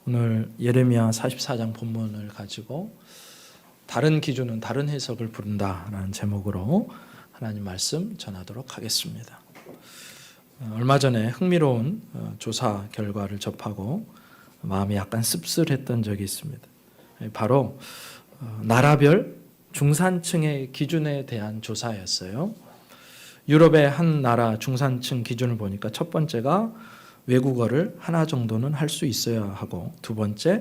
오늘 예레미야 44장 본문을 가지고 다른 기준은 다른 해석을 부른다라는 제목으로 하나님 말씀 전하도록 하겠습니다. 얼마 전에 흥미로운 조사 결과를 접하고 마음이 약간 씁쓸했던 적이 있습니다. 바로 나라별 중산층의 기준에 대한 조사였어요. 유럽의 한 나라 중산층 기준을 보니까 첫 번째가 외국어를 하나 정도는 할 수 있어야 하고, 두 번째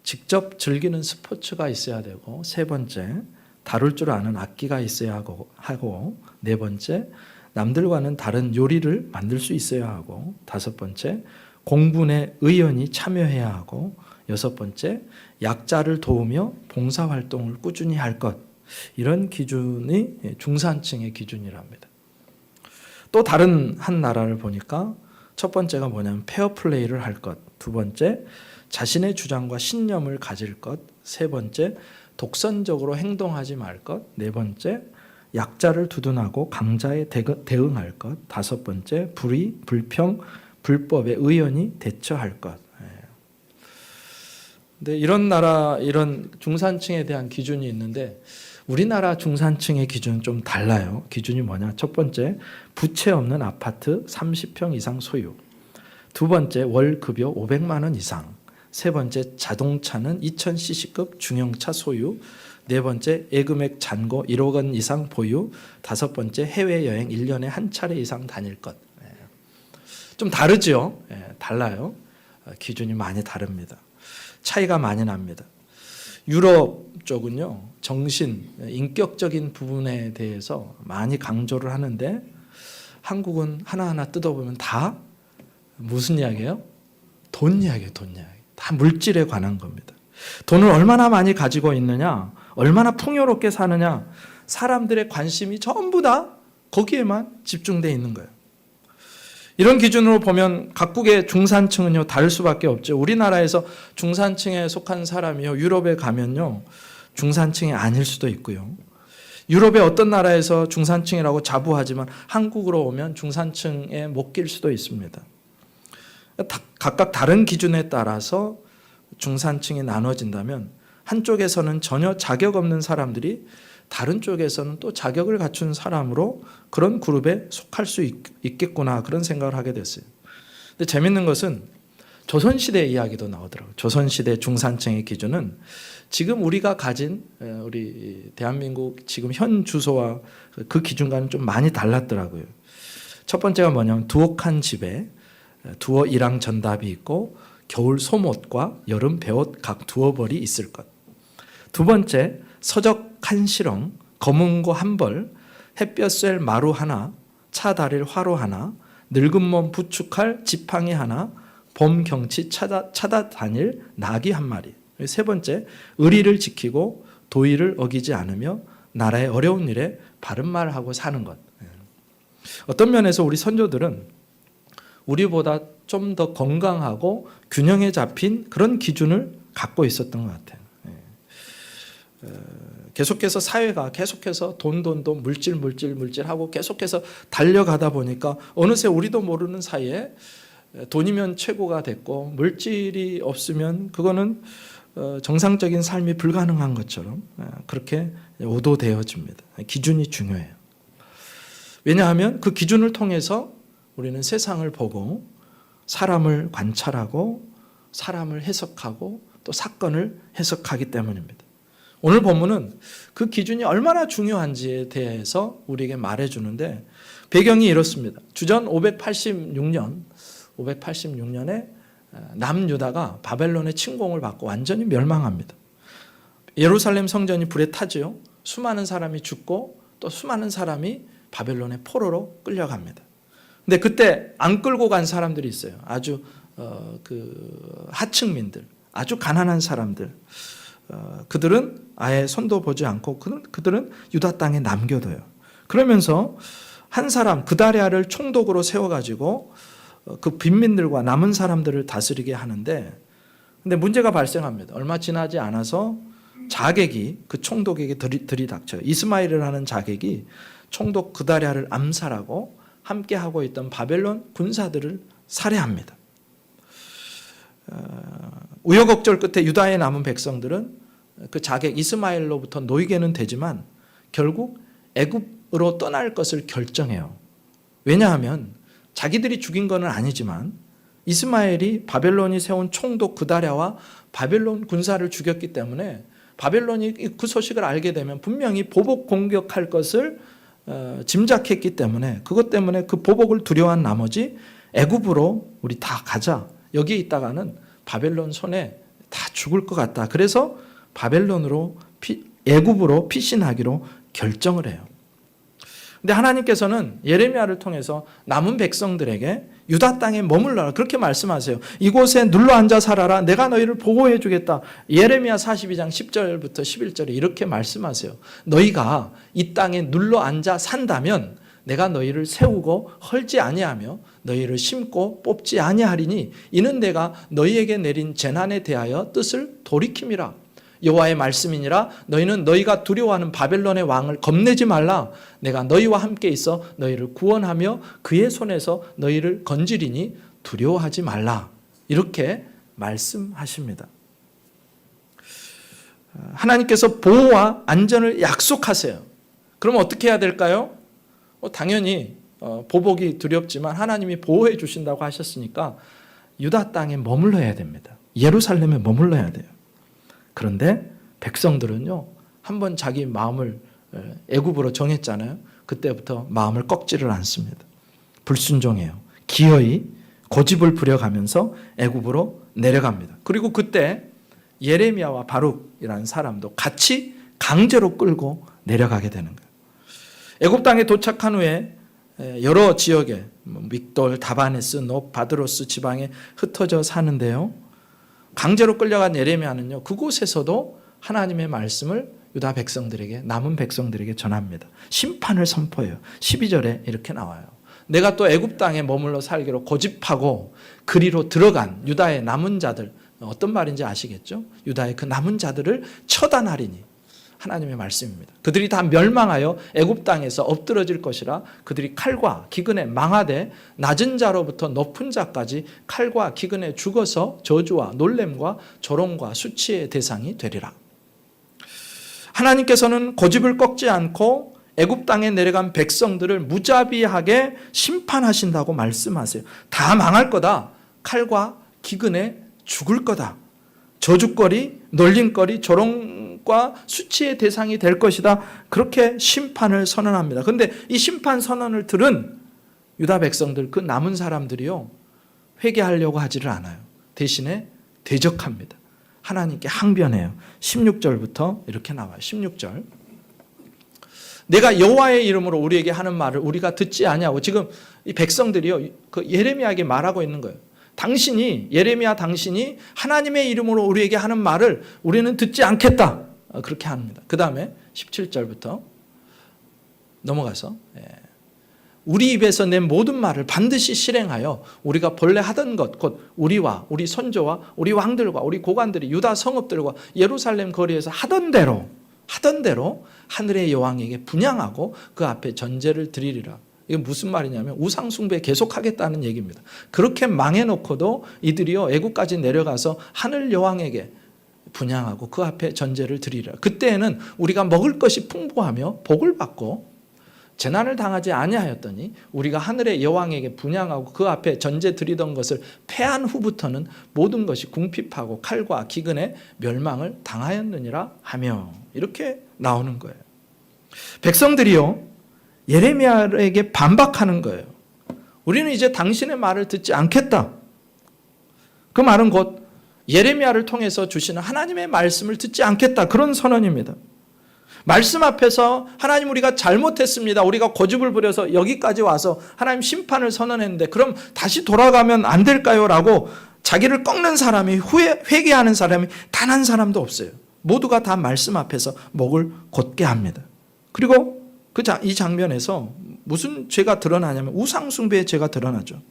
직접 즐기는 스포츠가 있어야 되고, 세 번째 다룰 줄 아는 악기가 있어야 하고, 네 번째 남들과는 다른 요리를 만들 수 있어야 하고, 다섯 번째 공분에 의원이 참여해야 하고, 여섯 번째 약자를 도우며 봉사활동을 꾸준히 할 것. 이런 기준이 중산층의 기준이랍니다. 또 다른 한 나라를 보니까 첫 번째가 뭐냐면 페어플레이를 할 것, 두 번째 자신의 주장과 신념을 가질 것, 세 번째 독선적으로 행동하지 말 것, 네 번째 약자를 두둔하고 강자에 대응할 것, 다섯 번째 불의, 불평, 불법에 의연히 대처할 것. 근데 이런 나라, 이런 중산층에 대한 기준이 있는데 우리나라 중산층의 기준은 좀 달라요. 기준이 뭐냐? 첫 번째, 부채 없는 아파트 30평 이상 소유. 두 번째, 월 급여 500만 원 이상. 세 번째, 자동차는 2000cc급 중형차 소유. 네 번째, 예금액 잔고 1억 원 이상 보유. 다섯 번째, 해외여행 1년에 한 차례 이상 다닐 것. 좀 다르죠? 달라요. 기준이 많이 다릅니다. 차이가 많이 납니다. 유럽 쪽은요, 정신, 인격적인 부분에 대해서 많이 강조를 하는데 한국은 하나하나 뜯어보면 다 무슨 이야기예요? 돈 이야기예요, 돈 이야기. 다 물질에 관한 겁니다. 돈을 얼마나 많이 가지고 있느냐, 얼마나 풍요롭게 사느냐, 사람들의 관심이 전부 다 거기에만 집중되어 있는 거예요. 이런 기준으로 보면 각국의 중산층은요 다를 수밖에 없죠. 우리나라에서 중산층에 속한 사람이요 유럽에 가면요 중산층이 아닐 수도 있고요. 유럽의 어떤 나라에서 중산층이라고 자부하지만 한국으로 오면 중산층에 못 낄 수도 있습니다. 각각 다른 기준에 따라서 중산층이 나눠진다면 한쪽에서는 전혀 자격 없는 사람들이 다른 쪽에서는 또 자격을 갖춘 사람으로 그런 그룹에 속할 수 있겠구나, 그런 생각을 하게 됐어요. 근데 재밌는 것은 조선시대 이야기도 나오더라고요. 조선시대 중산층의 기준은 지금 우리가 가진 우리 대한민국 지금 현 주소와 그 기준과는 좀 많이 달랐더라고요. 첫 번째가 뭐냐면 두옥한 집에 두어 일항 전답이 있고 겨울 솜옷과 여름 배옷 각 두어 벌이 있을 것. 두 번째, 서적 한 실ong, 검은고 한 벌, 햇볕 쐴 마루 하나, 차 다릴 화로 하나, 늙은 몸 부축할 지팡이 하나, 봄 경치 찾아 다닐 나귀 한 마리. 세 번째, 의리를 지키고 도의를 어기지 않으며 나라의 어려운 일에 바른 말하고 사는 것. 어떤 면에서 우리 선조들은 우리보다 좀 더 건강하고 균형에 잡힌 그런 기준을 갖고 있었던 것 같아요. 계속해서 사회가 계속해서 돈 물질 하고 계속해서 달려가다 보니까 어느새 우리도 모르는 사이에 돈이면 최고가 됐고 물질이 없으면 그거는 정상적인 삶이 불가능한 것처럼 그렇게 오도되어집니다. 기준이 중요해요. 왜냐하면 그 기준을 통해서 우리는 세상을 보고 사람을 관찰하고 사람을 해석하고 또 사건을 해석하기 때문입니다. 오늘 본문은 그 기준이 얼마나 중요한지에 대해서 우리에게 말해주는데 배경이 이렇습니다. 주전 586년에 남유다가 바벨론의 침공을 받고 완전히 멸망합니다. 예루살렘 성전이 불에 타지요. 수많은 사람이 죽고 또 수많은 사람이 바벨론의 포로로 끌려갑니다. 근데 그때 안 끌고 간 사람들이 있어요. 아주 그 하층민들, 아주 가난한 사람들. 그들은 아예 손도 보지 않고 그들은 유다 땅에 남겨둬요. 그러면서 한 사람 그다랴를 총독으로 세워가지고 그 빈민들과 남은 사람들을 다스리게 하는데, 근데 문제가 발생합니다. 얼마 지나지 않아서 자객이 그 총독에게 들이닥쳐요. 이스마엘이라는 자객이 총독 그다랴를 암살하고 함께하고 있던 바벨론 군사들을 살해합니다. 우여곡절 끝에 유다에 남은 백성들은 그 자객 이스마엘로부터 노이게는 되지만 결국 애굽으로 떠날 것을 결정해요. 왜냐하면 자기들이 죽인 건 아니지만 이스마엘이 바벨론이 세운 총독 그다랴와 바벨론 군사를 죽였기 때문에 바벨론이 그 소식을 알게 되면 분명히 보복 공격할 것을 짐작했기 때문에 그것 때문에 그 보복을 두려워한 나머지 애굽으로 우리 다 가자. 여기에 있다가는 바벨론 손에 다 죽을 것 같다. 그래서 바벨론으로 애굽으로 피신하기로 결정을 해요. 근데 하나님께서는 예레미야를 통해서 남은 백성들에게 유다 땅에 머물러라 그렇게 말씀하세요. 이곳에 눌러앉아 살아라. 내가 너희를 보호해 주겠다. 예레미야 42장 10절부터 11절에 이렇게 말씀하세요. 너희가 이 땅에 눌러앉아 산다면 내가 너희를 세우고 헐지 아니하며 너희를 심고 뽑지 아니하리니 이는 내가 너희에게 내린 재난에 대하여 뜻을 돌이킴이라. 여호와의 말씀이니라. 너희는 너희가 두려워하는 바벨론의 왕을 겁내지 말라. 내가 너희와 함께 있어 너희를 구원하며 그의 손에서 너희를 건지리니 두려워하지 말라. 이렇게 말씀하십니다. 하나님께서 보호와 안전을 약속하세요. 그럼 어떻게 해야 될까요? 당연히 보복이 두렵지만 하나님이 보호해 주신다고 하셨으니까 유다 땅에 머물러야 됩니다. 예루살렘에 머물러야 돼요. 그런데 백성들은요, 한번 자기 마음을 애굽으로 정했잖아요. 그때부터 마음을 꺾지를 않습니다. 불순종해요. 기어이 고집을 부려가면서 애굽으로 내려갑니다. 그리고 그때 예레미야와 바룩이라는 사람도 같이 강제로 끌고 내려가게 되는 거예요. 애굽 땅에 도착한 후에 여러 지역에 믹돌, 다바네스, 높, 바드로스 지방에 흩어져 사는데요. 강제로 끌려간 예레미야는요, 그곳에서도 하나님의 말씀을 유다 백성들에게, 남은 백성들에게 전합니다. 심판을 선포해요. 12절에 이렇게 나와요. 내가 또 애굽 땅에 머물러 살기로 고집하고 그리로 들어간 유다의 남은 자들, 어떤 말인지 아시겠죠? 유다의 그 남은 자들을 처단하리니, 하나님의 말씀입니다. 그들이 다 멸망하여 애굽 땅에서 엎드러질 것이라. 그들이 칼과 기근에 망하되 낮은 자로부터 높은 자까지 칼과 기근에 죽어서 저주와 놀램과 조롱과 수치의 대상이 되리라. 하나님께서는 고집을 꺾지 않고 애굽 땅에 내려간 백성들을 무자비하게 심판하신다고 말씀하세요. 다 망할 거다. 칼과 기근에 죽을 거다. 저주거리, 놀림거리, 조롱과 수치의 대상이 될 것이다. 그렇게 심판을 선언합니다. 그런데 이 심판 선언을 들은 유다 백성들, 그 남은 사람들이요, 회개하려고 하지를 않아요. 대신에 대적합니다. 하나님께 항변해요. 16절부터 이렇게 나와요. 16절. 내가 여호와의 이름으로 우리에게 하는 말을 우리가 듣지 아니하고, 지금 이 백성들이요, 그 예레미야에게 말하고 있는 거예요. 당신이, 예레미야 당신이 하나님의 이름으로 우리에게 하는 말을 우리는 듣지 않겠다. 그렇게 합니다. 그 다음에 17절부터 넘어가서 우리 입에서 낸 모든 말을 반드시 실행하여 우리가 본래 하던 것, 곧 우리와 우리 선조와 우리 왕들과 우리 고관들이 유다 성읍들과 예루살렘 거리에서 하던 대로 하늘의 여왕에게 분향하고 그 앞에 전제를 드리리라. 이게 무슨 말이냐면 우상 숭배 계속하겠다는 얘기입니다. 그렇게 망해놓고도 이들이요, 애국까지 내려가서 하늘 여왕에게 분향하고 그 앞에 전제를 드리리라. 그때에는 우리가 먹을 것이 풍부하며 복을 받고 재난을 당하지 아니하였더니 우리가 하늘의 여왕에게 분향하고 그 앞에 전제 드리던 것을 패한 후부터는 모든 것이 궁핍하고 칼과 기근에 멸망을 당하였느니라 하며, 이렇게 나오는 거예요. 백성들이요, 예레미야에게 반박하는 거예요. 우리는 이제 당신의 말을 듣지 않겠다. 그 말은 곧 예레미야를 통해서 주시는 하나님의 말씀을 듣지 않겠다. 그런 선언입니다. 말씀 앞에서 하나님 우리가 잘못했습니다. 우리가 고집을 부려서 여기까지 와서 하나님 심판을 선언했는데 그럼 다시 돌아가면 안 될까요? 라고 자기를 꺾는 사람이, 회개하는 사람이 단 한 사람도 없어요. 모두가 다 말씀 앞에서 목을 곧게 합니다. 그리고 이 장면에서 무슨 죄가 드러나냐면 우상숭배의 죄가 드러나죠.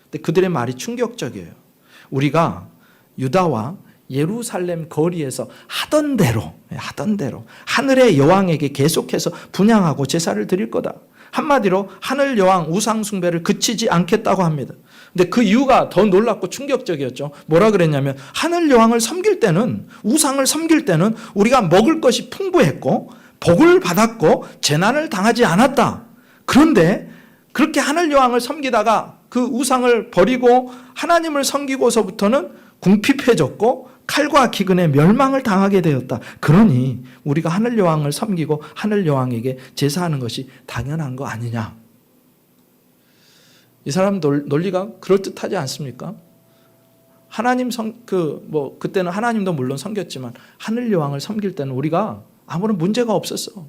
근데 그들의 말이 충격적이에요. 우리가 유다와 예루살렘 거리에서 하던 대로 하늘의 여왕에게 계속해서 분향하고 제사를 드릴 거다. 한마디로 하늘 여왕 우상 숭배를 그치지 않겠다고 합니다. 근데 그 이유가 더 놀랍고 충격적이었죠. 뭐라 그랬냐면 하늘 여왕을 섬길 때는, 우상을 섬길 때는 우리가 먹을 것이 풍부했고 복을 받았고 재난을 당하지 않았다. 그런데 그렇게 하늘 여왕을 섬기다가 그 우상을 버리고 하나님을 섬기고서부터는 궁핍해졌고 칼과 기근에 멸망을 당하게 되었다. 그러니 우리가 하늘 여왕을 섬기고 하늘 여왕에게 제사하는 것이 당연한 거 아니냐. 이 사람 논리가 그럴듯하지 않습니까? 하나님 그때는 하나님도 물론 섬겼지만 하늘 여왕을 섬길 때는 우리가 아무런 문제가 없었어.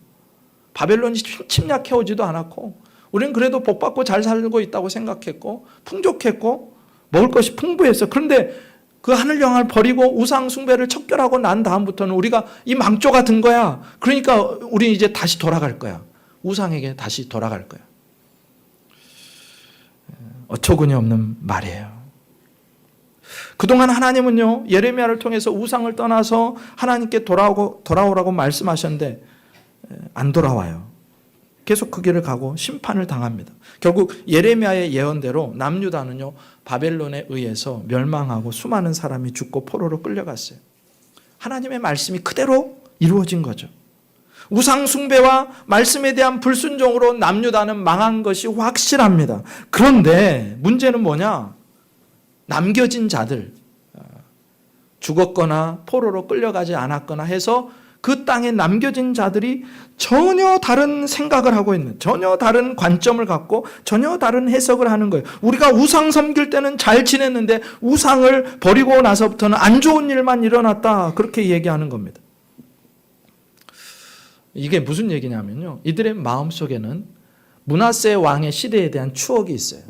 바벨론이 침략해 오지도 않았고 우리는 그래도 복받고 잘 살고 있다고 생각했고 풍족했고 먹을 것이 풍부했어. 그런데 그 하늘 여왕을 버리고 우상 숭배를 척결하고 난 다음부터는 우리가 이 망조가 든 거야. 그러니까 우리 이제 다시 돌아갈 거야. 우상에게 다시 돌아갈 거야. 어처구니 없는 말이에요. 그동안 하나님은요, 예레미야를 통해서 우상을 떠나서 하나님께 돌아오라고 말씀하셨는데 안 돌아와요. 계속 그 길을 가고 심판을 당합니다. 결국 예레미야의 예언대로 남유다는요, 바벨론에 의해서 멸망하고 수많은 사람이 죽고 포로로 끌려갔어요. 하나님의 말씀이 그대로 이루어진 거죠. 우상 숭배와 말씀에 대한 불순종으로 남유다는 망한 것이 확실합니다. 그런데 문제는 뭐냐? 남겨진 자들, 죽었거나 포로로 끌려가지 않았거나 해서 그 땅에 남겨진 자들이 전혀 다른 생각을 하고 있는, 전혀 다른 관점을 갖고 전혀 다른 해석을 하는 거예요. 우리가 우상 섬길 때는 잘 지냈는데 우상을 버리고 나서부터는 안 좋은 일만 일어났다. 그렇게 얘기하는 겁니다. 이게 무슨 얘기냐면요, 이들의 마음속에는 므낫세 왕의 시대에 대한 추억이 있어요.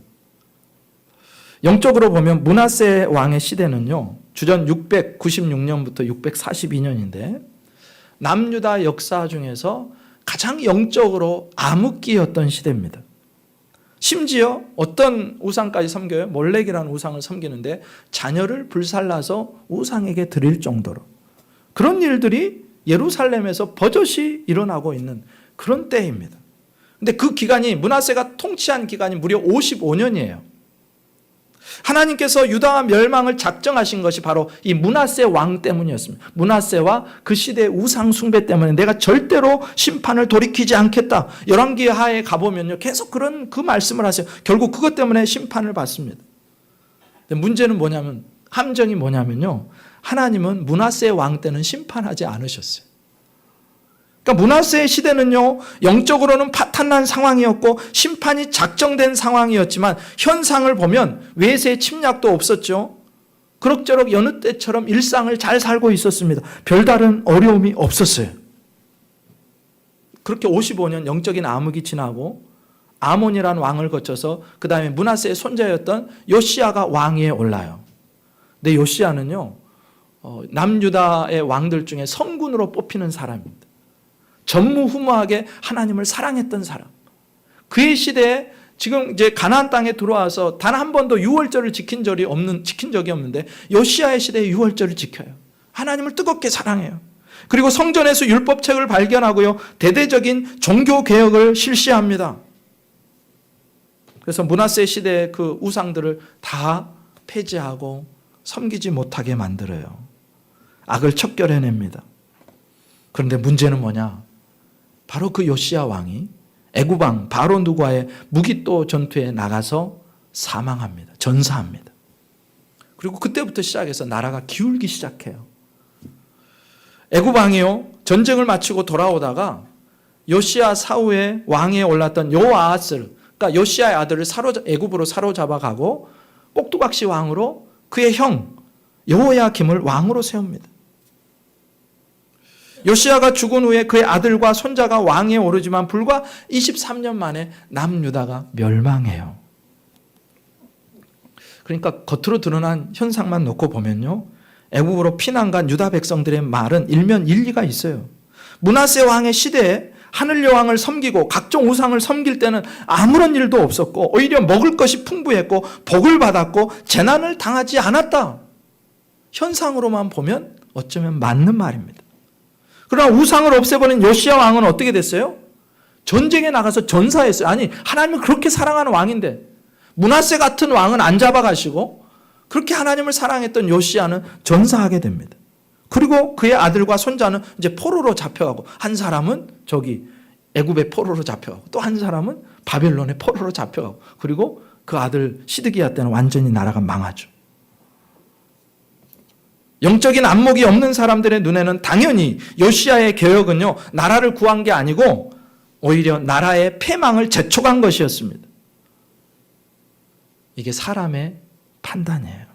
영적으로 보면 므낫세 왕의 시대는요, 주전 696년부터 642년인데 남유다 역사 중에서 가장 영적으로 암흑기였던 시대입니다. 심지어 어떤 우상까지 섬겨요? 몰렉이라는 우상을 섬기는데 자녀를 불살라서 우상에게 드릴 정도로, 그런 일들이 예루살렘에서 버젓이 일어나고 있는 그런 때입니다. 근데 그 기간이, 므낫세가 통치한 기간이 무려 55년이에요. 하나님께서 유다 멸망을 작정하신 것이 바로 이 므낫세 왕 때문이었습니다. 므낫세와 그 시대의 우상 숭배 때문에 내가 절대로 심판을 돌이키지 않겠다. 열왕기 하에 가보면요, 계속 그 말씀을 하세요. 결국 그것 때문에 심판을 받습니다. 근데 문제는 뭐냐면, 함정이 뭐냐면요, 하나님은 므낫세 왕 때는 심판하지 않으셨어요. 그러니까 므낫세의 시대는요, 영적으로는 파탄난 상황이었고 심판이 작정된 상황이었지만 현상을 보면 외세 침략도 없었죠. 그럭저럭 여느 때처럼 일상을 잘 살고 있었습니다. 별다른 어려움이 없었어요. 그렇게 55년 영적인 암흑이 지나고 아몬이라는 왕을 거쳐서 그 다음에 므낫세의 손자였던 요시야가 왕위에 올라요. 근데 요시야는요, 남유다의 왕들 중에 성군으로 뽑히는 사람입니다. 전무후무하게 하나님을 사랑했던 사람. 그의 시대에 지금 이제 가나안 땅에 들어와서 단 한 번도 유월절을 지킨 적이 없는데 요시야의 시대에 유월절을 지켜요. 하나님을 뜨겁게 사랑해요. 그리고 성전에서 율법책을 발견하고요, 대대적인 종교 개혁을 실시합니다. 그래서 므낫세 시대의 그 우상들을 다 폐지하고 섬기지 못하게 만들어요. 악을 척결해냅니다. 그런데 문제는 뭐냐? 바로 그 요시야 왕이 애굽왕 바로 누가의 무기또 전투에 나가서 사망합니다. 전사합니다. 그리고 그때부터 시작해서 나라가 기울기 시작해요. 애굽왕이요, 전쟁을 마치고 돌아오다가 요시야 사후에 왕위에 올랐던 요아하스, 그러니까 요시야의 아들을 애굽으로 사로잡아 가고 꼭두각시 왕으로 그의 형 여호야김을 왕으로 세웁니다. 요시야가 죽은 후에 그의 아들과 손자가 왕위에 오르지만 불과 23년 만에 남유다가 멸망해요. 그러니까 겉으로 드러난 현상만 놓고 보면요, 애굽으로 피난 간 유다 백성들의 말은 일면 일리가 있어요. 므낫세 왕의 시대에 하늘 여왕을 섬기고 각종 우상을 섬길 때는 아무런 일도 없었고 오히려 먹을 것이 풍부했고 복을 받았고 재난을 당하지 않았다. 현상으로만 보면 어쩌면 맞는 말입니다. 그러나 우상을 없애버린 요시야 왕은 어떻게 됐어요? 전쟁에 나가서 전사했어요. 아니, 하나님을 그렇게 사랑하는 왕인데 므낫세 같은 왕은 안 잡아가시고 그렇게 하나님을 사랑했던 요시야는 전사하게 됩니다. 그리고 그의 아들과 손자는 이제 포로로 잡혀가고, 한 사람은 저기 애굽의 포로로 잡혀가고, 또 한 사람은 바벨론의 포로로 잡혀가고, 그리고 그 아들 시드기야 때는 완전히 나라가 망하죠. 영적인 안목이 없는 사람들의 눈에는 당연히 요시야의 개혁은요, 나라를 구한 게 아니고 오히려 나라의 패망을 재촉한 것이었습니다. 이게 사람의 판단이에요.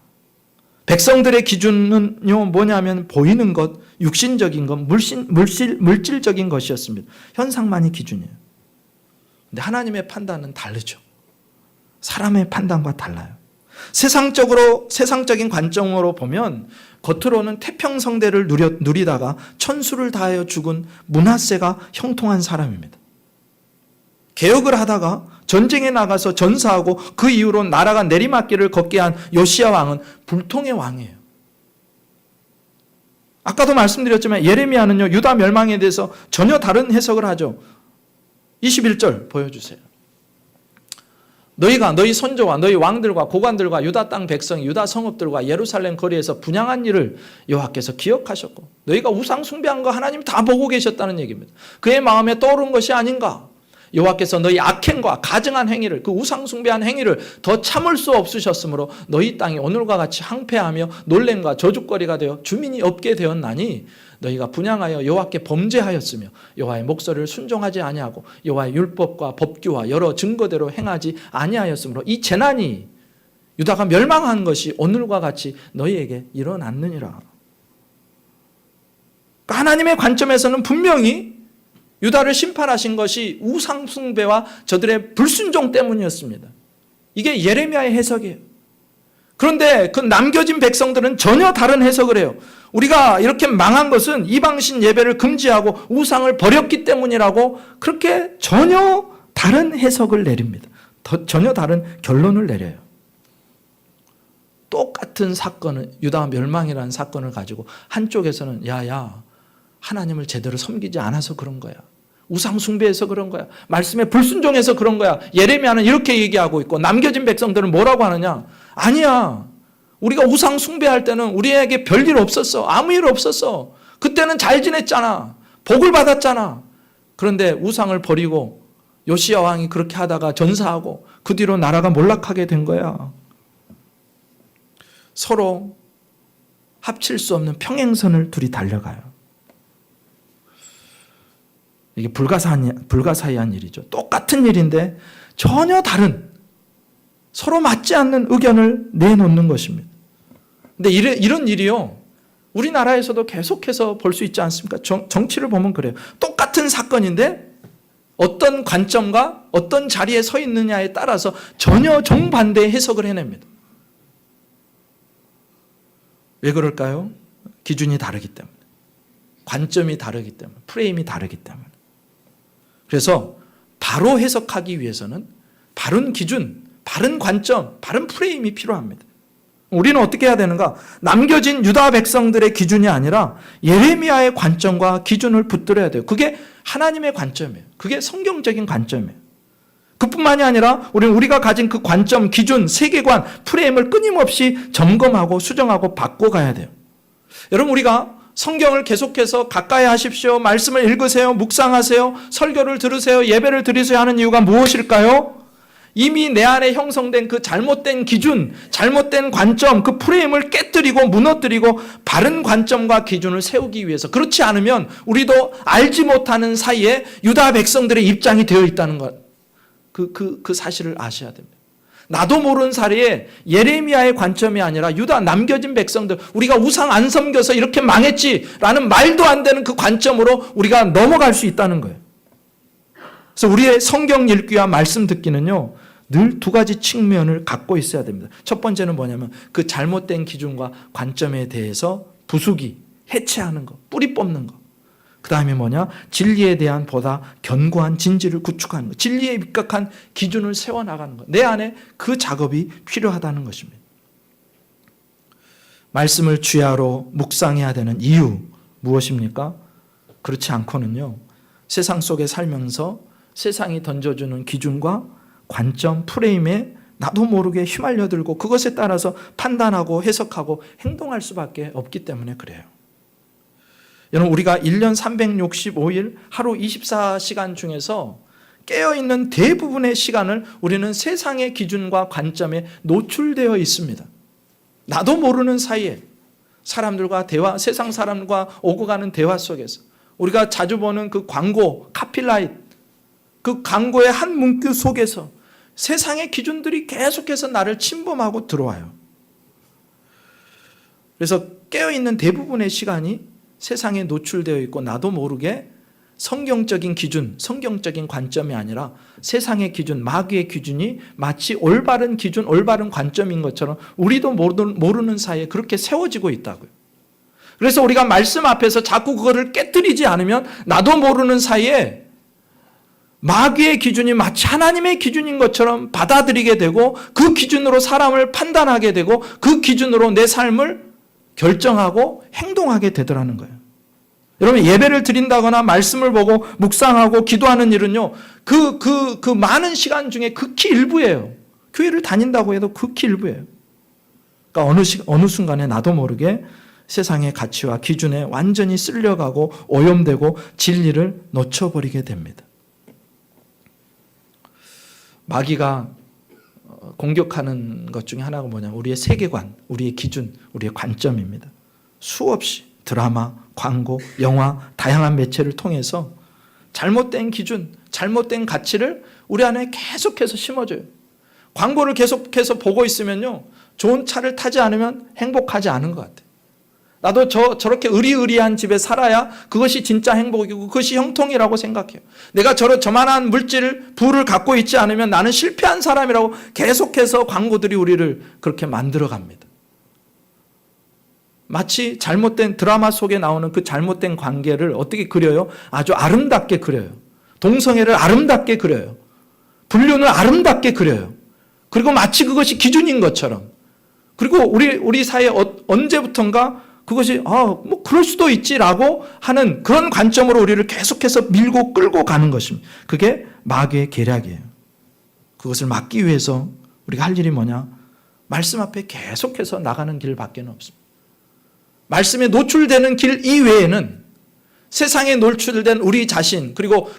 백성들의 기준은요, 뭐냐면 보이는 것, 육신적인 것, 물질적인 것이었습니다. 현상만이 기준이에요. 근데 하나님의 판단은 다르죠. 사람의 판단과 달라요. 세상적인 관점으로 보면 겉으로는 태평성대를 누리다가 천수를 다하여 죽은 므낫세가 형통한 사람입니다. 개혁을 하다가 전쟁에 나가서 전사하고 그 이후로 나라가 내리막길을 걷게 한 요시야 왕은 불통의 왕이에요. 아까도 말씀드렸지만 예레미야는요, 유다 멸망에 대해서 전혀 다른 해석을 하죠. 21절 보여주세요. 너희가 너희 선조와 너희 왕들과 고관들과 유다 땅 백성, 유다 성읍들과 예루살렘 거리에서 분향한 일을 여호와께서 기억하셨고, 너희가 우상 숭배한 거 하나님 다 보고 계셨다는 얘기입니다. 그의 마음에 떠오른 것이 아닌가? 여호와께서 너희 악행과 가증한 행위를, 그 우상 숭배한 행위를 더 참을 수 없으셨으므로 너희 땅이 오늘과 같이 항폐하며 놀램과 저주거리가 되어 주민이 없게 되었나니, 너희가 분향하여 여호와께 범죄하였으며 여호와의 목소리를 순종하지 아니하고 여호와의 율법과 법규와 여러 증거대로 행하지 아니하였으므로 이 재난이, 유다가 멸망한 것이 오늘과 같이 너희에게 일어났느니라. 그러니까 하나님의 관점에서는 분명히 유다를 심판하신 것이 우상 숭배와 저들의 불순종 때문이었습니다. 이게 예레미야의 해석이에요. 그런데 그 남겨진 백성들은 전혀 다른 해석을 해요. 우리가 이렇게 망한 것은 이방신 예배를 금지하고 우상을 버렸기 때문이라고, 그렇게 전혀 다른 해석을 내립니다. 전혀 다른 결론을 내려요. 똑같은 사건을, 유다 멸망이라는 사건을 가지고 한쪽에서는 야야, 하나님을 제대로 섬기지 않아서 그런 거야. 우상 숭배해서 그런 거야. 말씀에 불순종해서 그런 거야. 예레미야는 이렇게 얘기하고 있고, 남겨진 백성들은 뭐라고 하느냐? 아니야. 우리가 우상 숭배할 때는 우리에게 별일 없었어. 아무 일 없었어. 그때는 잘 지냈잖아. 복을 받았잖아. 그런데 우상을 버리고 요시야 왕이 그렇게 하다가 전사하고 그 뒤로 나라가 몰락하게 된 거야. 서로 합칠 수 없는 평행선을 둘이 달려가요. 이게 불가사의한 일이죠. 똑같은 일인데 전혀 다른, 서로 맞지 않는 의견을 내놓는 것입니다. 근데 이런 일이요, 우리나라에서도 계속해서 볼 수 있지 않습니까? 정치를 보면 그래요. 똑같은 사건인데 어떤 관점과 어떤 자리에 서 있느냐에 따라서 전혀 정반대의 해석을 해냅니다. 왜 그럴까요? 기준이 다르기 때문에, 관점이 다르기 때문에, 프레임이 다르기 때문에. 그래서 바로 해석하기 위해서는 바른 기준, 바른 관점, 바른 프레임이 필요합니다. 우리는 어떻게 해야 되는가? 남겨진 유다 백성들의 기준이 아니라 예레미야의 관점과 기준을 붙들어야 돼요. 그게 하나님의 관점이에요. 그게 성경적인 관점이에요. 그뿐만이 아니라 우리가 가진 그 관점, 기준, 세계관, 프레임을 끊임없이 점검하고 수정하고 바꿔가야 돼요. 여러분, 우리가 성경을 계속해서 가까이 하십시오, 말씀을 읽으세요, 묵상하세요, 설교를 들으세요, 예배를 드리세요 하는 이유가 무엇일까요? 이미 내 안에 형성된 그 잘못된 기준, 잘못된 관점, 그 프레임을 깨뜨리고 무너뜨리고 바른 관점과 기준을 세우기 위해서. 그렇지 않으면 우리도 알지 못하는 사이에 유다 백성들의 입장이 되어 있다는 것, 그 사실을 아셔야 됩니다. 나도 모르는 사이에 예레미야의 관점이 아니라 유다 남겨진 백성들, 우리가 우상 안 섬겨서 이렇게 망했지라는 말도 안 되는 그 관점으로 우리가 넘어갈 수 있다는 거예요. 그래서 우리의 성경 읽기와 말씀 듣기는요, 늘 두 가지 측면을 갖고 있어야 됩니다. 첫 번째는 뭐냐면 그 잘못된 기준과 관점에 대해서 부수기, 해체하는 거, 뿌리 뽑는 거. 그 다음에 뭐냐? 진리에 대한 보다 견고한 진지를 구축하는 거. 진리에 입각한 기준을 세워나가는 거. 내 안에 그 작업이 필요하다는 것입니다. 말씀을 주야로 묵상해야 되는 이유 무엇입니까? 그렇지 않고는요, 세상 속에 살면서 세상이 던져주는 기준과 관점, 프레임에 나도 모르게 휘말려들고 그것에 따라서 판단하고 해석하고 행동할 수밖에 없기 때문에 그래요. 여러분, 우리가 1년 365일 하루 24시간 중에서 깨어있는 대부분의 시간을 우리는 세상의 기준과 관점에 노출되어 있습니다. 나도 모르는 사이에 사람들과 대화, 세상 사람과 오고 가는 대화 속에서 우리가 자주 보는 그 광고, 카피라이트, 그 광고의 한 문구 속에서 세상의 기준들이 계속해서 나를 침범하고 들어와요. 그래서 깨어있는 대부분의 시간이 세상에 노출되어 있고 나도 모르게 성경적인 기준, 성경적인 관점이 아니라 세상의 기준, 마귀의 기준이 마치 올바른 기준, 올바른 관점인 것처럼 우리도 모르는 사이에 그렇게 세워지고 있다고요. 그래서 우리가 말씀 앞에서 자꾸 그거를 깨뜨리지 않으면 나도 모르는 사이에 마귀의 기준이 마치 하나님의 기준인 것처럼 받아들이게 되고 그 기준으로 사람을 판단하게 되고 그 기준으로 내 삶을 결정하고 행동하게 되더라는 거예요. 여러분, 예배를 드린다거나 말씀을 보고 묵상하고 기도하는 일은요, 그 많은 시간 중에 극히 일부예요. 교회를 다닌다고 해도 극히 일부예요. 그러니까 어느 순간에 나도 모르게 세상의 가치와 기준에 완전히 쓸려가고 오염되고 진리를 놓쳐버리게 됩니다. 마귀가 공격하는 것 중에 하나가 뭐냐? 우리의 세계관, 우리의 기준, 우리의 관점입니다. 수없이 드라마, 광고, 영화, 다양한 매체를 통해서 잘못된 기준, 잘못된 가치를 우리 안에 계속해서 심어줘요. 광고를 계속해서 보고 있으면요, 좋은 차를 타지 않으면 행복하지 않은 것 같아요. 나도 저렇게 의리의리한 집에 살아야 그것이 진짜 행복이고 그것이 형통이라고 생각해요. 내가 저만한 물질, 부를 갖고 있지 않으면 나는 실패한 사람이라고 계속해서 광고들이 우리를 그렇게 만들어갑니다. 마치 잘못된 드라마 속에 나오는 그 잘못된 관계를 어떻게 그려요? 아주 아름답게 그려요. 동성애를 아름답게 그려요. 불륜을 아름답게 그려요. 그리고 마치 그것이 기준인 것처럼. 그리고 우리 사회에 언제부턴가 그것이 뭐 그럴 수도 있지라고 하는 그런 관점으로 우리를 계속해서 밀고 끌고 가는 것입니다. 그게 마귀의 계략이에요. 그것을 막기 위해서 우리가 할 일이 뭐냐? 말씀 앞에 계속해서 나가는 길밖에 없습니다. 말씀에 노출되는 길 이외에는 세상에 노출된 우리 자신, 그리고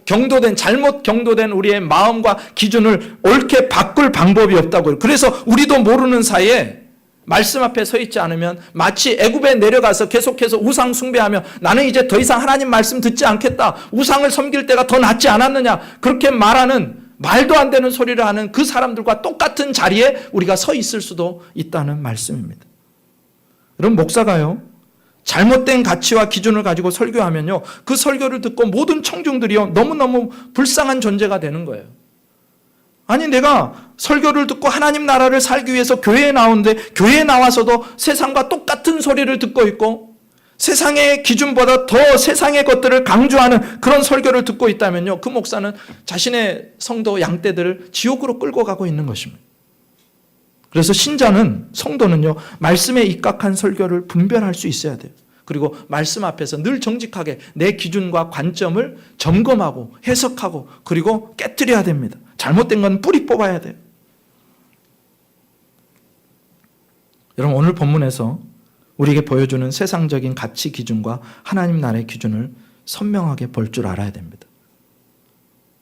잘못 경도된 우리의 마음과 기준을 옳게 바꿀 방법이 없다고요. 그래서 우리도 모르는 사이에 말씀 앞에 서 있지 않으면 마치 애굽에 내려가서 계속해서 우상 숭배하며 나는 이제 더 이상 하나님 말씀 듣지 않겠다, 우상을 섬길 때가 더 낫지 않았느냐, 그렇게 말하는 말도 안 되는 소리를 하는 그 사람들과 똑같은 자리에 우리가 서 있을 수도 있다는 말씀입니다. 여러분, 목사가요, 잘못된 가치와 기준을 가지고 설교하면요, 그 설교를 듣고 모든 청중들이요, 너무너무 불쌍한 존재가 되는 거예요. 아니, 내가 설교를 듣고 하나님 나라를 살기 위해서 교회에 나오는데 교회에 나와서도 세상과 똑같은 소리를 듣고 있고 세상의 기준보다 더 세상의 것들을 강조하는 그런 설교를 듣고 있다면요, 그 목사는 자신의 성도 양떼들을 지옥으로 끌고 가고 있는 것입니다. 그래서 신자는, 성도는요, 말씀에 입각한 설교를 분별할 수 있어야 돼요. 그리고 말씀 앞에서 늘 정직하게 내 기준과 관점을 점검하고 해석하고 그리고 깨뜨려야 됩니다. 잘못된 건 뿌리 뽑아야 돼요. 여러분, 오늘 본문에서 우리에게 보여주는 세상적인 가치 기준과 하나님 나라의 기준을 선명하게 볼 줄 알아야 됩니다.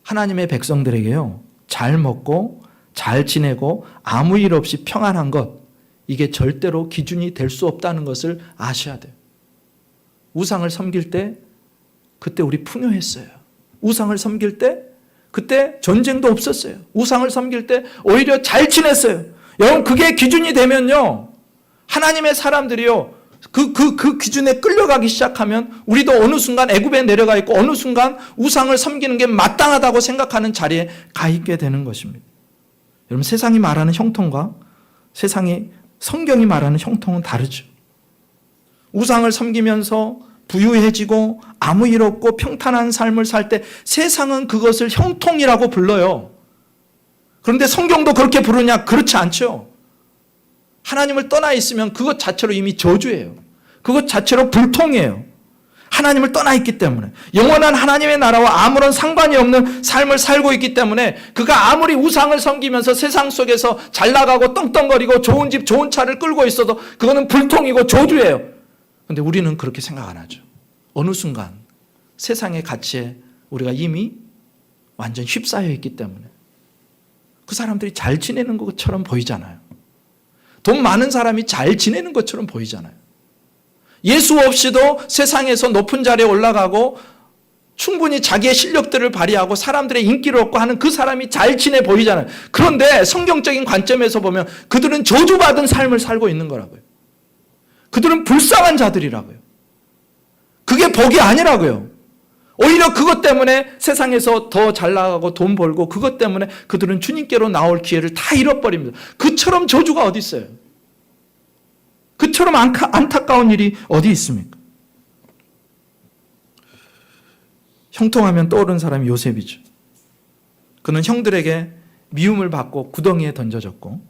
하나님의 백성들에게요, 잘 먹고 잘 지내고 아무 일 없이 평안한 것, 이게 절대로 기준이 될 수 없다는 것을 아셔야 돼요. 우상을 섬길 때 그때 우리 풍요했어요. 우상을 섬길 때 그때 전쟁도 없었어요. 우상을 섬길 때 오히려 잘 지냈어요. 여러분, 그게 기준이 되면요, 하나님의 사람들이요, 그 기준에 끌려가기 시작하면 우리도 어느 순간 애굽에 내려가 있고 어느 순간 우상을 섬기는 게 마땅하다고 생각하는 자리에 가 있게 되는 것입니다. 여러분, 세상이 말하는 형통과 성경이 말하는 형통은 다르죠. 우상을 섬기면서 부유해지고 아무 일 없고 평탄한 삶을 살 때 세상은 그것을 형통이라고 불러요. 그런데 성경도 그렇게 부르냐? 그렇지 않죠. 하나님을 떠나 있으면 그것 자체로 이미 저주예요. 그것 자체로 불통이에요. 하나님을 떠나 있기 때문에, 영원한 하나님의 나라와 아무런 상관이 없는 삶을 살고 있기 때문에, 그가 아무리 우상을 섬기면서 세상 속에서 잘 나가고 떵떵거리고 좋은 집 좋은 차를 끌고 있어도 그거는 불통이고 저주예요. 그런데 우리는 그렇게 생각 안 하죠. 어느 순간 세상의 가치에 우리가 이미 완전 휩싸여 있기 때문에 그 사람들이 잘 지내는 것처럼 보이잖아요. 돈 많은 사람이 잘 지내는 것처럼 보이잖아요. 예수 없이도 세상에서 높은 자리에 올라가고 충분히 자기의 실력들을 발휘하고 사람들의 인기를 얻고 하는 그 사람이 잘 지내 보이잖아요. 그런데 성경적인 관점에서 보면 그들은 저주받은 삶을 살고 있는 거라고요. 그들은 불쌍한 자들이라고요. 그게 복이 아니라고요. 오히려 그것 때문에 세상에서 더 잘 나가고 돈 벌고 그것 때문에 그들은 주님께로 나올 기회를 다 잃어버립니다. 그처럼 저주가 어디 있어요? 그처럼 안타까운 일이 어디 있습니까? 형통하면 떠오른 사람이 요셉이죠. 그는 형들에게 미움을 받고 구덩이에 던져졌고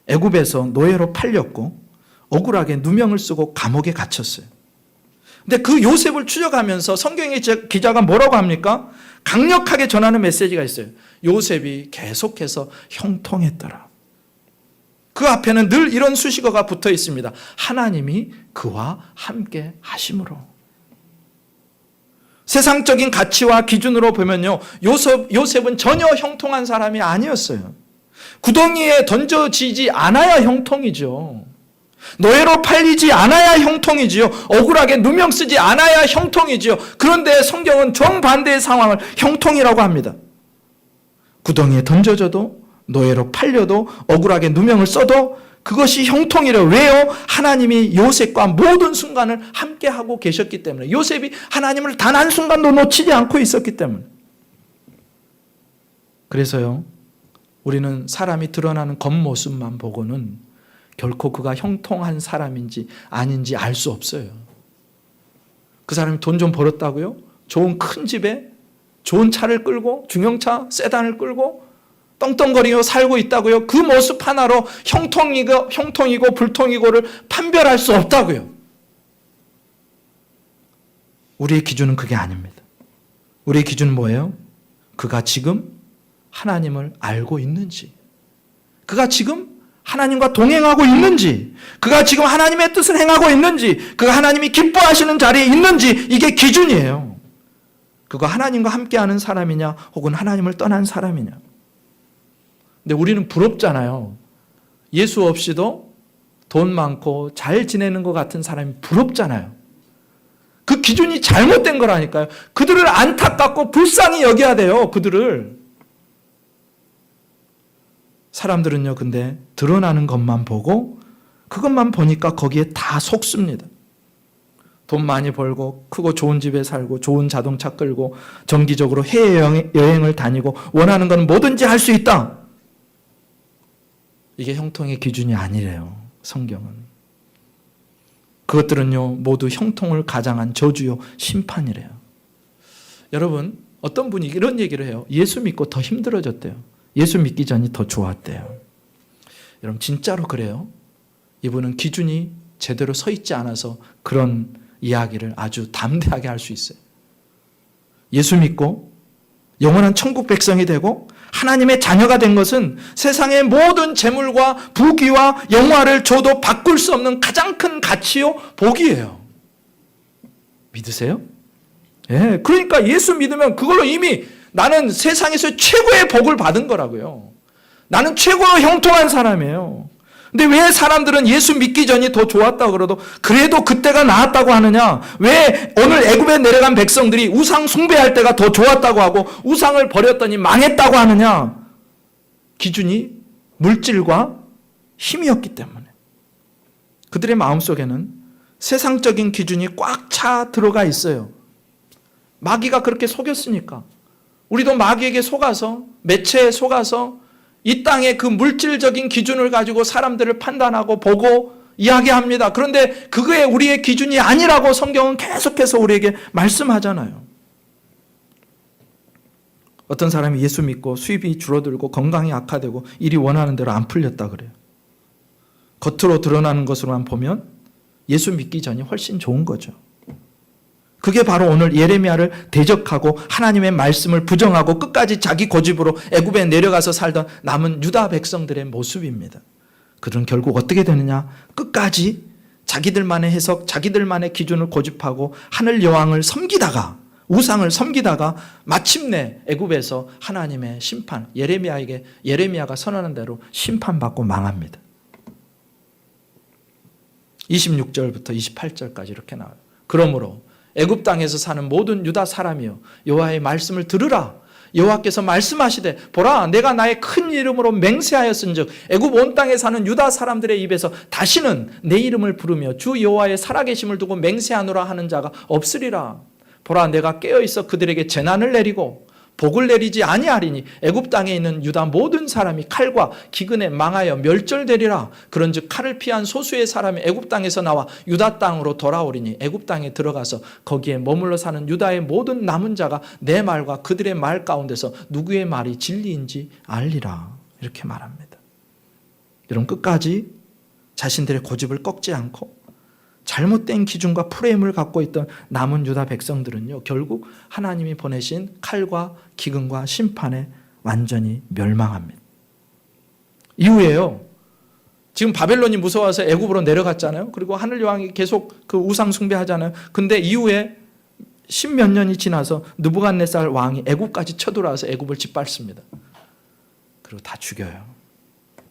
애굽에서 노예로 팔렸고 억울하게 누명을 쓰고 감옥에 갇혔어요. 근데 그 요셉을 추적하면서 성경의 기자가 뭐라고 합니까? 강력하게 전하는 메시지가 있어요. 요셉이 계속해서 형통했더라. 그 앞에는 늘 이런 수식어가 붙어 있습니다. 하나님이 그와 함께 하심으로. 세상적인 가치와 기준으로 보면요, 요셉은 전혀 형통한 사람이 아니었어요. 구덩이에 던져지지 않아야 형통이죠. 노예로 팔리지 않아야 형통이지요. 억울하게 누명 쓰지 않아야 형통이지요. 그런데 성경은 정반대의 상황을 형통이라고 합니다. 구덩이에 던져져도 노예로 팔려도 억울하게 누명을 써도 그것이 형통이래요. 왜요? 하나님이 요셉과 모든 순간을 함께하고 계셨기 때문에. 요셉이 하나님을 단 한순간도 놓치지 않고 있었기 때문에. 그래서요, 우리는 사람이 드러나는 겉모습만 보고는 결코 그가 형통한 사람인지 아닌지 알 수 없어요. 그 사람이 돈 좀 벌었다고요? 좋은 큰 집에 좋은 차를 끌고 중형차 세단을 끌고 떵떵거리며 살고 있다고요? 그 모습 하나로 형통이고 불통이고를 판별할 수 없다고요. 우리의 기준은 그게 아닙니다. 우리의 기준은 뭐예요? 그가 지금 하나님을 알고 있는지, 그가 지금 하나님과 동행하고 있는지, 그가 지금 하나님의 뜻을 행하고 있는지, 그가 하나님이 기뻐하시는 자리에 있는지, 이게 기준이에요. 그가 하나님과 함께하는 사람이냐 혹은 하나님을 떠난 사람이냐. 근데 우리는 부럽잖아요. 예수 없이도 돈 많고 잘 지내는 것 같은 사람이 부럽잖아요. 그 기준이 잘못된 거라니까요. 그들을 안타깝고 불쌍히 여겨야 돼요. 그들을. 사람들은요, 근데 드러나는 것만 보고 그것만 보니까 거기에 다 속습니다. 돈 많이 벌고 크고 좋은 집에 살고 좋은 자동차 끌고 정기적으로 해외여행을 다니고 원하는 건 뭐든지 할 수 있다. 이게 형통의 기준이 아니래요. 성경은. 그것들은요, 모두 형통을 가장한 저주요 심판이래요. 여러분, 어떤 분이 이런 얘기를 해요. 예수 믿고 더 힘들어졌대요. 예수 믿기 전이 더 좋았대요. 여러분, 진짜로 그래요. 이분은 기준이 제대로 서 있지 않아서 그런 이야기를 아주 담대하게 할 수 있어요. 예수 믿고 영원한 천국 백성이 되고 하나님의 자녀가 된 것은 세상의 모든 재물과 부귀와 영화를 줘도 바꿀 수 없는 가장 큰 가치요 복이에요. 믿으세요? 예, 그러니까 예수 믿으면 그걸로 이미 나는 세상에서 최고의 복을 받은 거라고요. 나는 최고로 형통한 사람이에요. 근데 왜 사람들은 예수 믿기 전이 더 좋았다고 그래도 그래도 그때가 나았다고 하느냐? 왜 오늘 애굽에 내려간 백성들이 우상 숭배할 때가 더 좋았다고 하고 우상을 버렸더니 망했다고 하느냐? 기준이 물질과 힘이었기 때문에. 그들의 마음속에는 세상적인 기준이 꽉 차 들어가 있어요. 마귀가 그렇게 속였으니까. 우리도 마귀에게 속아서, 매체에 속아서 이 땅의 그 물질적인 기준을 가지고 사람들을 판단하고 보고 이야기합니다. 그런데 그게 우리의 기준이 아니라고 성경은 계속해서 우리에게 말씀하잖아요. 어떤 사람이 예수 믿고 수입이 줄어들고 건강이 악화되고 일이 원하는 대로 안 풀렸다 그래요. 겉으로 드러나는 것으로만 보면 예수 믿기 전이 훨씬 좋은 거죠. 그게 바로 오늘 예레미야를 대적하고 하나님의 말씀을 부정하고 끝까지 자기 고집으로 애굽에 내려가서 살던 남은 유다 백성들의 모습입니다. 그들은 결국 어떻게 되느냐? 끝까지 자기들만의 해석, 자기들만의 기준을 고집하고 하늘 여왕을 섬기다가, 우상을 섬기다가 마침내 애굽에서 하나님의 심판, 예레미야가 선언한 대로 심판받고 망합니다. 26절부터 28절까지 이렇게 나와요. 그러므로 애굽 땅에서 사는 모든 유다 사람이여 여호와의 말씀을 들으라. 여호와께서 말씀하시되 보라 내가 나의 큰 이름으로 맹세하였은즉 애굽 온 땅에 사는 유다 사람들의 입에서 다시는 내 이름을 부르며 주 여호와의 살아계심을 두고 맹세하노라 하는 자가 없으리라. 보라 내가 깨어있어 그들에게 재난을 내리고 복을 내리지 아니하리니 애굽 땅에 있는 유다 모든 사람이 칼과 기근에 망하여 멸절되리라. 그런즉 칼을 피한 소수의 사람이 애굽 땅에서 나와 유다 땅으로 돌아오리니 애굽 땅에 들어가서 거기에 머물러 사는 유다의 모든 남은 자가 내 말과 그들의 말 가운데서 누구의 말이 진리인지 알리라. 이렇게 말합니다. 여러분 끝까지 자신들의 고집을 꺾지 않고 잘못된 기준과 프레임을 갖고 있던 남은 유다 백성들은요, 결국 하나님이 보내신 칼과 기근과 심판에 완전히 멸망합니다. 이후에요, 지금 바벨론이 무서워서 애굽으로 내려갔잖아요. 그리고 하늘 여왕이 계속 그 우상 숭배하잖아요. 근데 이후에 10몇 년이 지나서 느부갓네살 왕이 애굽까지 쳐들어와서 애굽을 짓밟습니다. 그리고 다 죽여요.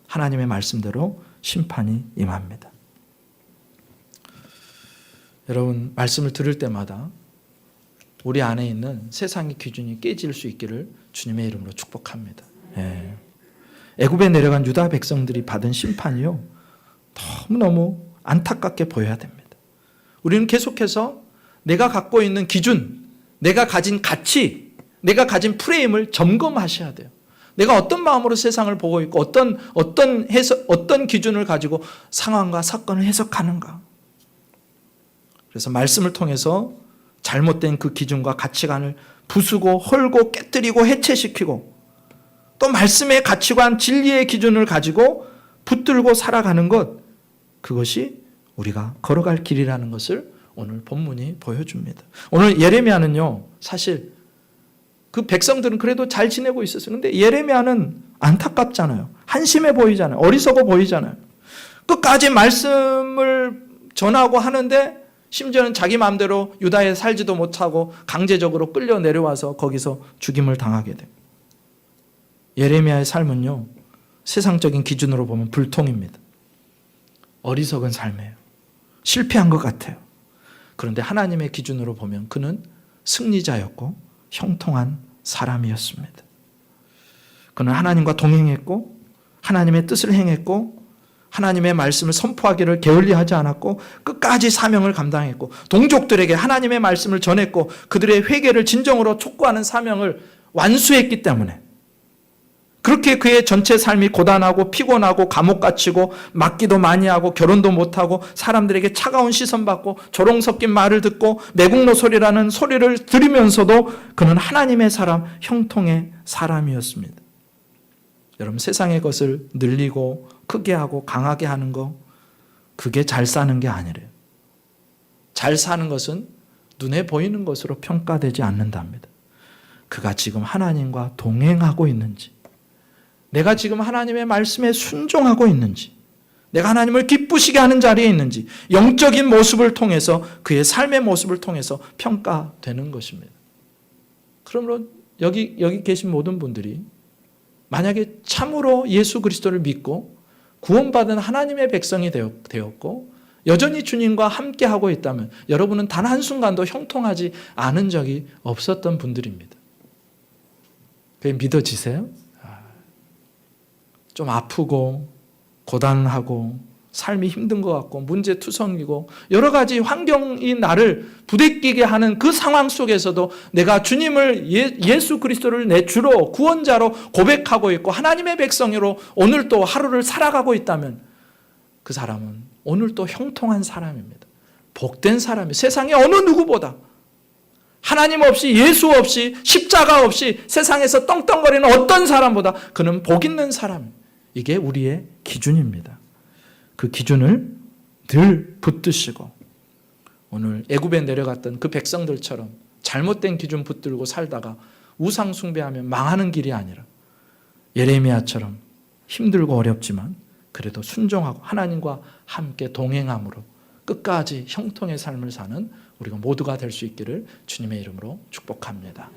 하나님의 말씀대로 심판이 임합니다. 여러분 말씀을 들을 때마다 우리 안에 있는 세상의 기준이 깨질 수 있기를 주님의 이름으로 축복합니다. 예. 애굽에 내려간 유다 백성들이 받은 심판이요 너무너무 안타깝게 보여야 됩니다. 우리는 계속해서 내가 갖고 있는 기준, 내가 가진 가치, 내가 가진 프레임을 점검하셔야 돼요. 내가 어떤 마음으로 세상을 보고 있고 어떤 기준을 가지고 상황과 사건을 해석하는가. 그래서 말씀을 통해서 잘못된 그 기준과 가치관을 부수고 헐고 깨뜨리고 해체시키고 또 말씀의 가치관, 진리의 기준을 가지고 붙들고 살아가는 것, 그것이 우리가 걸어갈 길이라는 것을 오늘 본문이 보여줍니다. 오늘 예레미야는요, 사실 그 백성들은 그래도 잘 지내고 있었어요. 그런데 예레미야는 안타깝잖아요. 한심해 보이잖아요. 어리석어 보이잖아요. 끝까지 말씀을 전하고 하는데 심지어는 자기 마음대로 유다에 살지도 못하고 강제적으로 끌려 내려와서 거기서 죽임을 당하게 돼요. 예레미야의 삶은요, 세상적인 기준으로 보면 불통입니다. 어리석은 삶이에요. 실패한 것 같아요. 그런데 하나님의 기준으로 보면 그는 승리자였고 형통한 사람이었습니다. 그는 하나님과 동행했고 하나님의 뜻을 행했고 하나님의 말씀을 선포하기를 게을리하지 않았고 끝까지 사명을 감당했고 동족들에게 하나님의 말씀을 전했고 그들의 회개를 진정으로 촉구하는 사명을 완수했기 때문에 그렇게 그의 전체 삶이 고단하고 피곤하고 감옥 갇히고 맞기도 많이 하고 결혼도 못하고 사람들에게 차가운 시선 받고 조롱 섞인 말을 듣고 매국노 소리라는 소리를 들으면서도 그는 하나님의 사람, 형통의 사람이었습니다. 여러분 세상의 것을 늘리고 크게 하고 강하게 하는 거, 그게 잘 사는 게 아니래요. 잘 사는 것은 눈에 보이는 것으로 평가되지 않는답니다. 그가 지금 하나님과 동행하고 있는지, 내가 지금 하나님의 말씀에 순종하고 있는지, 내가 하나님을 기쁘시게 하는 자리에 있는지, 영적인 모습을 통해서 그의 삶의 모습을 통해서 평가되는 것입니다. 그러므로 여기 계신 모든 분들이 만약에 참으로 예수 그리스도를 믿고 구원받은 하나님의 백성이 되었고 여전히 주님과 함께하고 있다면 여러분은 단 한순간도 형통하지 않은 적이 없었던 분들입니다. 그게 믿어지세요? 좀 아프고 고단하고 삶이 힘든 것 같고 문제투성이고 여러 가지 환경이 나를 부대끼게 하는 그 상황 속에서도 내가 주님을 예수 그리스도를 내 주로 구원자로 고백하고 있고 하나님의 백성으로 오늘 또 하루를 살아가고 있다면 그 사람은 오늘 또 형통한 사람입니다. 복된 사람이 세상의 어느 누구보다 하나님 없이 예수 없이 십자가 없이 세상에서 떵떵거리는 어떤 사람보다 그는 복 있는 사람. 이게 우리의 기준입니다. 그 기준을 늘 붙드시고 오늘 애굽에 내려갔던 그 백성들처럼 잘못된 기준 붙들고 살다가 우상 숭배하면 망하는 길이 아니라 예레미야처럼 힘들고 어렵지만 그래도 순종하고 하나님과 함께 동행함으로 끝까지 형통의 삶을 사는 우리가 모두가 될 수 있기를 주님의 이름으로 축복합니다.